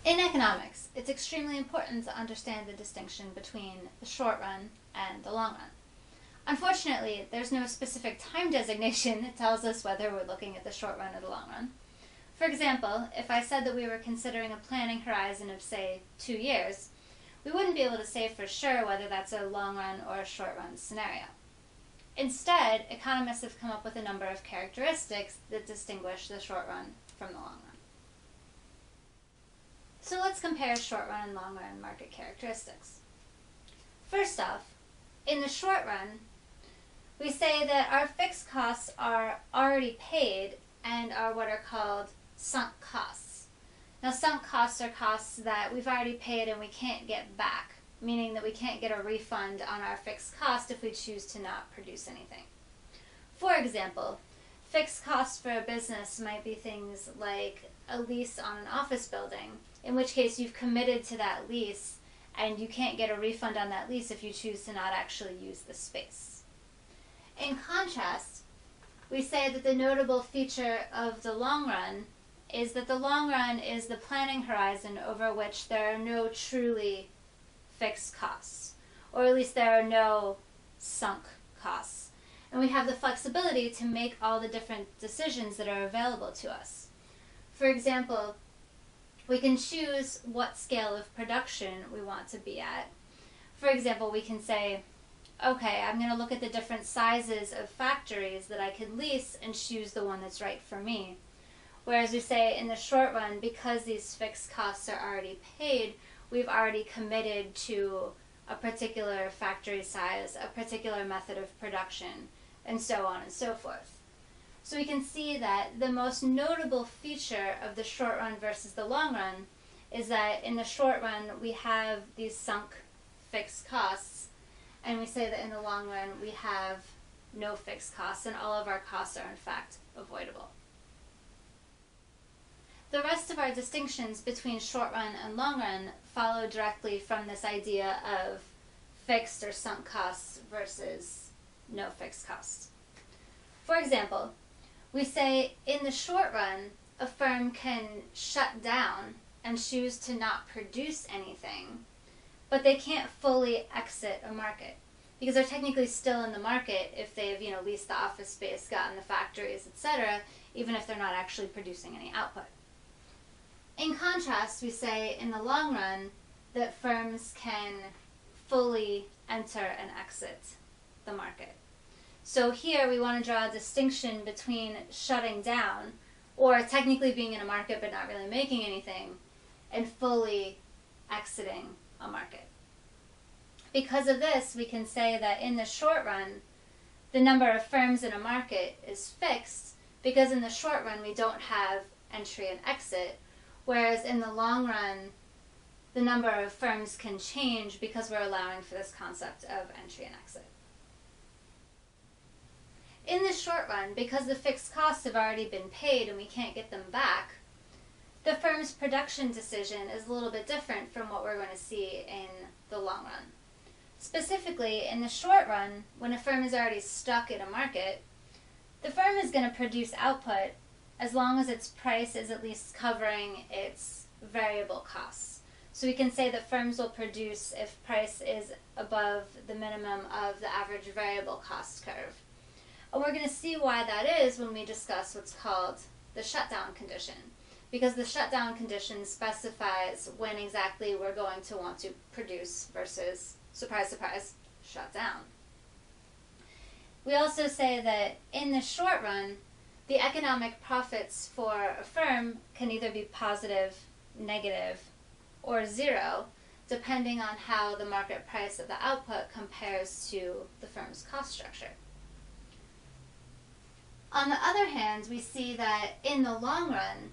In economics, it's extremely important to understand the distinction between the short run and the long run. Unfortunately, there's no specific time designation that tells us whether we're looking at the short run or the long run. For example, if I said that we were considering a planning horizon of, say, 2 years, we wouldn't be able to say for sure whether that's a long run or a short run scenario. Instead, economists have come up with a number of characteristics that distinguish the short run from the long run. So let's compare short run and long run market characteristics. First off, in the short run, we say that our fixed costs are already paid and are what are called sunk costs. Now, sunk costs are costs that we've already paid and we can't get back, meaning that we can't get a refund on our fixed cost if we choose to not produce anything. For example, fixed costs for a business might be things like a lease on an office building, in which case you've committed to that lease and you can't get a refund on that lease if you choose to not actually use the space. In contrast, we say that the notable feature of the long run is that the long run is the planning horizon over which there are no truly fixed costs, or at least there are no sunk costs. And we have the flexibility to make all the different decisions that are available to us. For example, we can choose what scale of production we want to be at. For example, we can say, okay, I'm going to look at the different sizes of factories that I could lease and choose the one that's right for me. Whereas we say in the short run, because these fixed costs are already paid, we've already committed to a particular factory size, a particular method of production, and so on and so forth. So we can see that the most notable feature of the short run versus the long run is that in the short run we have these sunk fixed costs, and we say that in the long run we have no fixed costs and all of our costs are in fact avoidable. The rest of our distinctions between short run and long run follow directly from this idea of fixed or sunk costs versus no fixed costs. For example, we say in the short run, a firm can shut down and choose to not produce anything, but they can't fully exit a market because they're technically still in the market if they've leased the office space, gotten the factories, etc., even if they're not actually producing any output. In contrast, we say in the long run that firms can fully enter and exit the market. So here we want to draw a distinction between shutting down, or technically being in a market but not really making anything, and fully exiting a market. Because of this, we can say that in the short run, the number of firms in a market is fixed because in the short run we don't have entry and exit, whereas in the long run, the number of firms can change because we're allowing for this concept of entry and exit. In the short run, because the fixed costs have already been paid and we can't get them back, the firm's production decision is a little bit different from what we're going to see in the long run. Specifically, in the short run, when a firm is already stuck in a market, the firm is going to produce output as long as its price is at least covering its variable costs. So we can say that firms will produce if price is above the minimum of the average variable cost curve. And we're going to see why that is when we discuss what's called the shutdown condition, because the shutdown condition specifies when exactly we're going to want to produce versus, surprise, surprise, shut down. We also say that in the short run, the economic profits for a firm can either be positive, negative, or zero, depending on how the market price of the output compares to the firm's cost structure. On the other hand, we see that in the long run,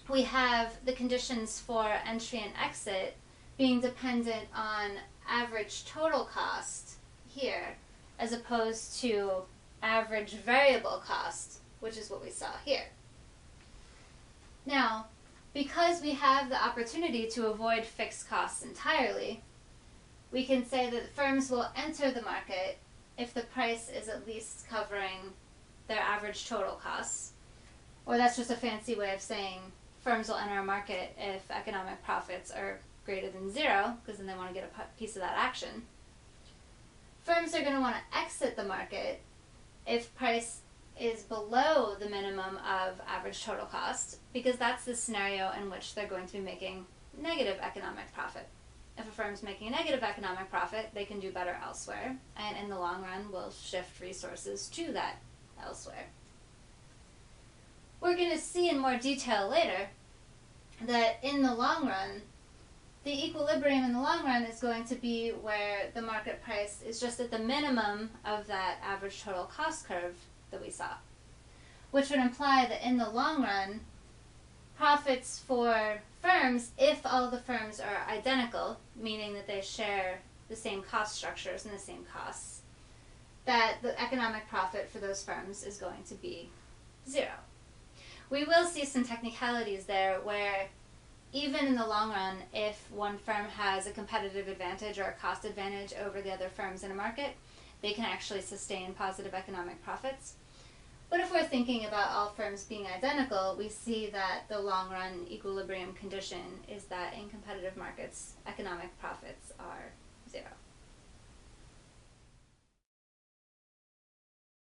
we have the conditions for entry and exit being dependent on average total cost here, as opposed to average variable cost, which is what we saw here. Now, because we have the opportunity to avoid fixed costs entirely, we can say that firms will enter the market if the price is at least covering their average total costs, or that's just a fancy way of saying firms will enter a market if economic profits are greater than zero, because then they want to get a piece of that action. Firms are going to want to exit the market if price is below the minimum of average total cost, because that's the scenario in which they're going to be making negative economic profit. If a firm's making a negative economic profit, they can do better elsewhere, and in the long run will shift resources to that elsewhere. We're going to see in more detail later that in the long run, the equilibrium in the long run is going to be where the market price is just at the minimum of that average total cost curve that we saw, which would imply that in the long run, profits for firms, if all the firms are identical, meaning that they share the same cost structures and the same costs, that the economic profit for those firms is going to be zero. We will see some technicalities there where even in the long run, if one firm has a competitive advantage or a cost advantage over the other firms in a market, they can actually sustain positive economic profits. But if we're thinking about all firms being identical, we see that the long-run equilibrium condition is that in competitive markets, economic profits are zero.